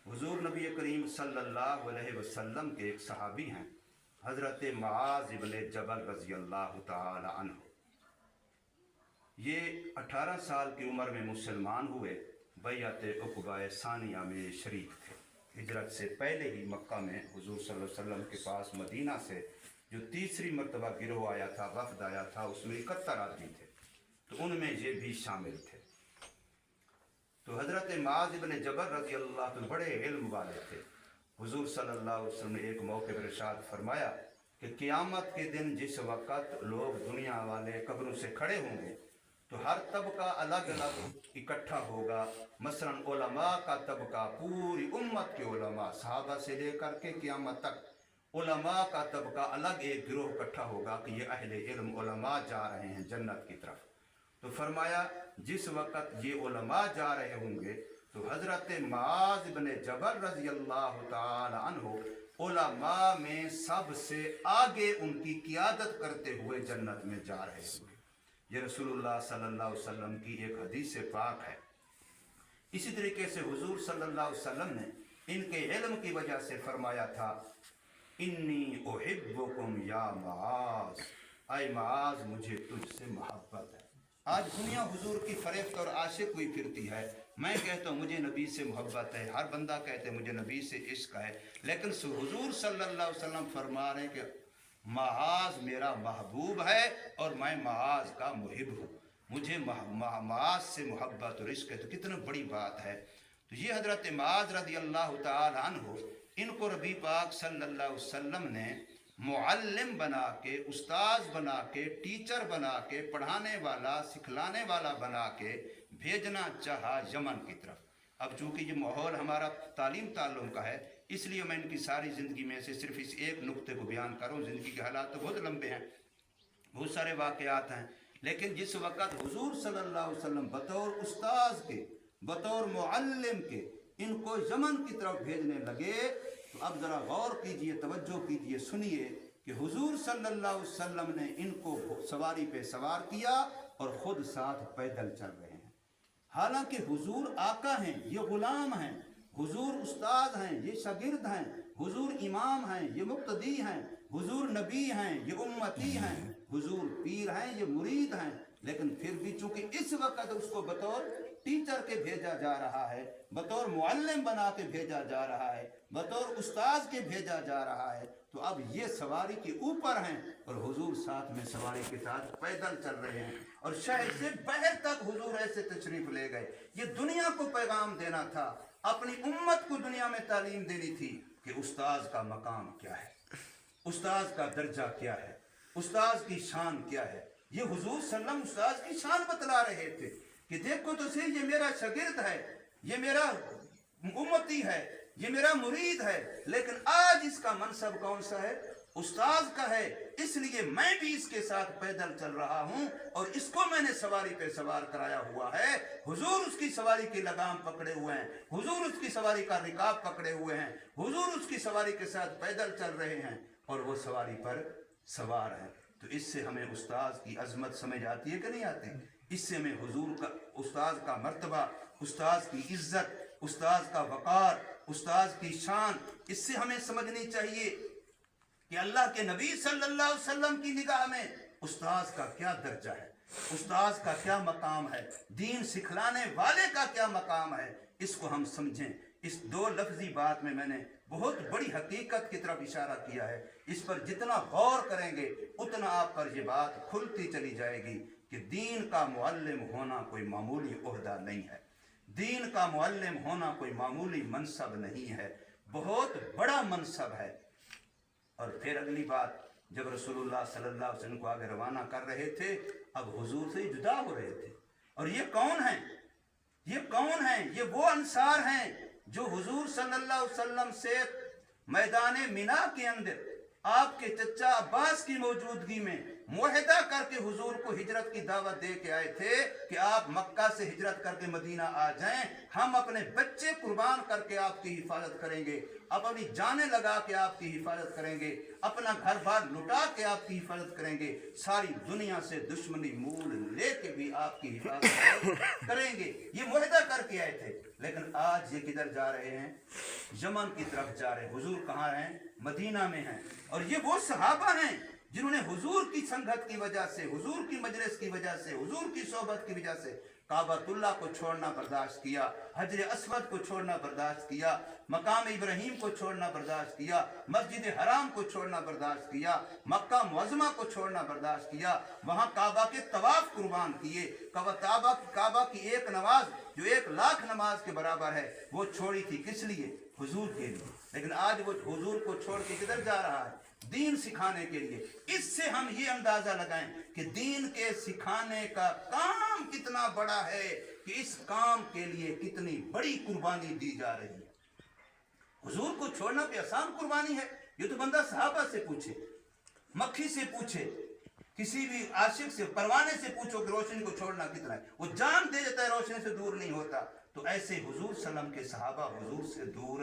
हुजूर नबी करीम सल्लल्लाहु अलैहि वसल्लम के एक सहाबी हैं, हज़रत मुआज़ इब्न जबल रज़ी अल्लाह तआला अन्हु। ये 18 साल की उम्र में मुसलमान हुए, बैअत उक़बा सानिया में शरीक थे। हिजरत से पहले ही मक्का में हुजूर सल्लल्लाहु अलैहि वसल्लम के पास मदीना से जो तीसरी मरतबा गिरोह आया था, वफ़द आया था, उसमें 71 आदमी थे, तो उनमें ये भी शामिल थे। तो हज़रत मुआज़ इब्न जबल रज़ी अल्लाह तो बड़े इल्म वाले थे। हुजूर सल्लल्लाहु अलैहि वसल्लम ने एक मौके पर इरशाद फरमाया कि क़यामत के दिन जिस वक़्त लोग दुनिया वाले कब्रों से खड़े होंगे तो हर तबका अलग अलग इकट्ठा होगा। मसलन उलमा का तबका, पूरी उम्मत के उलमा, सहाबा से लेकर के क़यामत तक उलमा का तबका अलग एक गिरोह इकट्ठा होगा कि ये अहले इल्म उलमा जा रहे हैं जन्नत की तरफ। तो फरमाया जिस वक़्त ये उलमा जा रहे होंगे तो हज़रत मुआज़ इब्न जबल रज़ी अल्लाह तआला अन्हु उलमा में सबसे आगे उनकी क़ियादत करते हुए जन्नत में जा रहे होंगे। ये रसूलुल्लाह सल्लल्लाहु अलैहि वसल्लम की एक हदीस पाक है। इसी तरीके से हुजूर सल्लल्लाहु अलैहि वसल्लम ने इनके इल्म की वजह से फरमाया था, इन्नी उहिब्बुकुम या मुआज़, ऐ मुआज़ मुझे तुझसे मोहब्बत है। आज दुनिया हुजूर की फरेफ्त और आशिक हुई फिरती है। मैं कहता हूँ मुझे नबी से मोहब्बत है, हर बंदा कहते हैं मुझे नबी से इश्क है, लेकिन हुजूर सल्लल्लाहु अलैहि वसल्लम फरमा रहे हैं कि मुआज़ मेरा महबूब है और मैं मुआज़ का मुहिब हूँ, मुझे मुआज़ से मोहब्बत और इश्क है। तो कितनी बड़ी बात है। तो ये हज़रत मुआज़ रज़ी अल्लाह तआला अन्हु, इनको नबी पाक सल्लल्लाहु अलैहि वसल्लम ने मुअल्लिम बना के, उस्ताद बना के, टीचर बना के, पढ़ाने वाला सिखलाने वाला बना के भेजना चाहा यमन की तरफ। अब चूँकि ये माहौल हमारा तालीम ताल्लुम का है, इसलिए मैं इनकी सारी ज़िंदगी में से सिर्फ इस एक नुक्ते को बयान करूँ। ज़िंदगी के हालात तो बहुत लंबे हैं, बहुत सारे वाक़यात हैं, लेकिन जिस वक़्त हुजूर सल्लल्लाहु अलैहि वसल्लम बतौर उस्ताद के, बतौर मुअल्लिम के इनको यमन की तरफ भेजने लगे, तो अब ज़रा गौर कीजिए, तवज्जो कीजिए, सुनिए कि हुजूर सल्लल्लाहु अलैहि वसल्लम ने इनको सवारी पे सवार किया और ख़ुद साथ पैदल चल रहे हैं। हालांकि हुजूर आका हैं, ये ग़ुलाम हैं, हुजूर उस्ताद हैं, ये शागिर्द हैं, हुजूर इमाम हैं, ये मुक्तदी हैं, हुजूर नबी हैं, ये उम्मती हैं, हुजूर पीर हैं, ये मुरीद हैं, लेकिन फिर भी चूँकि इस वक्त उसको बतौर टीचर के भेजा जा रहा है, बतौर मुअल्लिम बना के भेजा जा रहा है, बतौर उस्ताद के भेजा जा रहा है, तो अब ये सवारी के ऊपर हैं और हुजूर साथ में सवारी के साथ पैदल चल रहे हैं। और शहर से बाहर तक हुजूर ऐसे तशरीफ ले गए। ये दुनिया को पैगाम देना था, अपनी उम्मत को दुनिया में तालीम देनी थी कि उस्ताद का मकाम क्या है, उस्ताद का दर्जा क्या है, उस्ताद की शान क्या है। ये हुजूर सल्लम उस्ताद की शान बतला रहे थे कि देखो तो सही, ये मेरा शागिर्द है, ये मेरा उम्मती है, ये मेरा मुरीद है, लेकिन आज इसका मनसब कौन सा है? उस्ताद का है। इसलिए मैं भी इसके साथ पैदल चल रहा हूँ और इसको मैंने सवारी पे सवार कराया हुआ है। हुजूर उसकी सवारी की लगाम पकड़े हुए हैं, हुजूर उसकी सवारी का रिकाब पकड़े हुए हैं, हुजूर उसकी सवारी के साथ पैदल चल रहे हैं और वो सवारी पर सवार है। तो इससे हमें उस्ताद की अजमत समझ आती है कि नहीं आती? इससे हमें हुजूर का, उस्ताद का मर्तबा, उस्ताद की इज्जत, उस्ताद का वक़ार, उस्ताद की शान, इससे हमें समझनी चाहिए कि अल्लाह के नबी सल्लल्लाहु अलैहि वसल्लम की निगाह में उस्ताद का क्या दर्जा है, उस्ताद का क्या मकाम है, दीन सिखलाने वाले का क्या मकाम है। इसको हम समझें। इस दो लफ्जी बात में मैंने बहुत बड़ी हकीकत की तरफ इशारा किया है। इस पर जितना गौर करेंगे उतना आप पर ये बात खुलती चली जाएगी कि दीन का मुअल्लिम होना कोई मामूली ओहदा नहीं है, दीन का मुअल्लिम होना कोई मामूली मनसब नहीं है, बहुत बड़ा मनसब है। और फिर अगली बात, जब रसूलुल्लाह सल्लल्लाहु अलैहि वसल्लम को आगे रवाना कर रहे थे, अब हुजूर से जुदा हो रहे थे। और ये कौन है? ये कौन है? ये वो अंसार हैं जो हुजूर सल्लल्लाहु अलैहि वसल्लम से मैदान मिना के अंदर आपके चचा अब्बास की मौजूदगी में मुआहदा करके हुजूर को हिजरत की दावत दे के आए थे कि आप मक्का से हिजरत करके मदीना आ जाएं, हम अपने बच्चे कुर्बान करके आपकी हिफाजत करेंगे, अपनी जानें लगा के आपकी हिफाजत करेंगे, अपना घर बार लुटा के आपकी हिफाजत करेंगे, सारी दुनिया से दुश्मनी मूल लेके भी आपकी हिफाजत करेंगे। ये मुआहदा करके आए थे। लेकिन आज ये किधर जा रहे हैं? यमन की तरफ जा रहे हैं। हुजूर कहाँ हैं? मदीना में हैं। और ये वो सहाबा हैं जिन्होंने हुजूर की संगत की वजह से, हुजूर की मजलिस की वजह से, हुजूर की सोहबत की वजह से काबतुल्लाह को छोड़ना बर्दाश्त किया, हजर अस्वद को छोड़ना बर्दाश्त किया, मकाम इब्राहीम को छोड़ना बर्दाश्त किया, मस्जिद हराम को छोड़ना बर्दाश्त किया, मक्का मुअज़्ज़मा को छोड़ना बर्दाश्त किया, वहाँ काबा के तवाफ कुर्बान किए। काबा की एक नमाज जो 1,00,000 नमाज के बराबर है वो छोड़ी थी। किस लिए? हुजूर के लिए। लेकिन आज वो हुजूर को छोड़ के किधर जा रहा है? दीन सिखाने के लिए। इससे हम ये अंदाजा लगाएं कि दीन के सिखाने का काम कितना बड़ा है, कि इस काम के लिए कितनी बड़ी कुर्बानी दी जा रही है। हुजूर को छोड़ना कोई आसान कुर्बानी है? ये तो बंदा सहाबा से पूछे, मक्खी से पूछे, किसी भी आशिक से, परवाने से पूछो कि रोशनी को छोड़ना कितना है, वो जान दे देता है, रोशनी से दूर नहीं होता। तो ऐसे हुजूर सल्लम के सहाबा हुजूर से दूर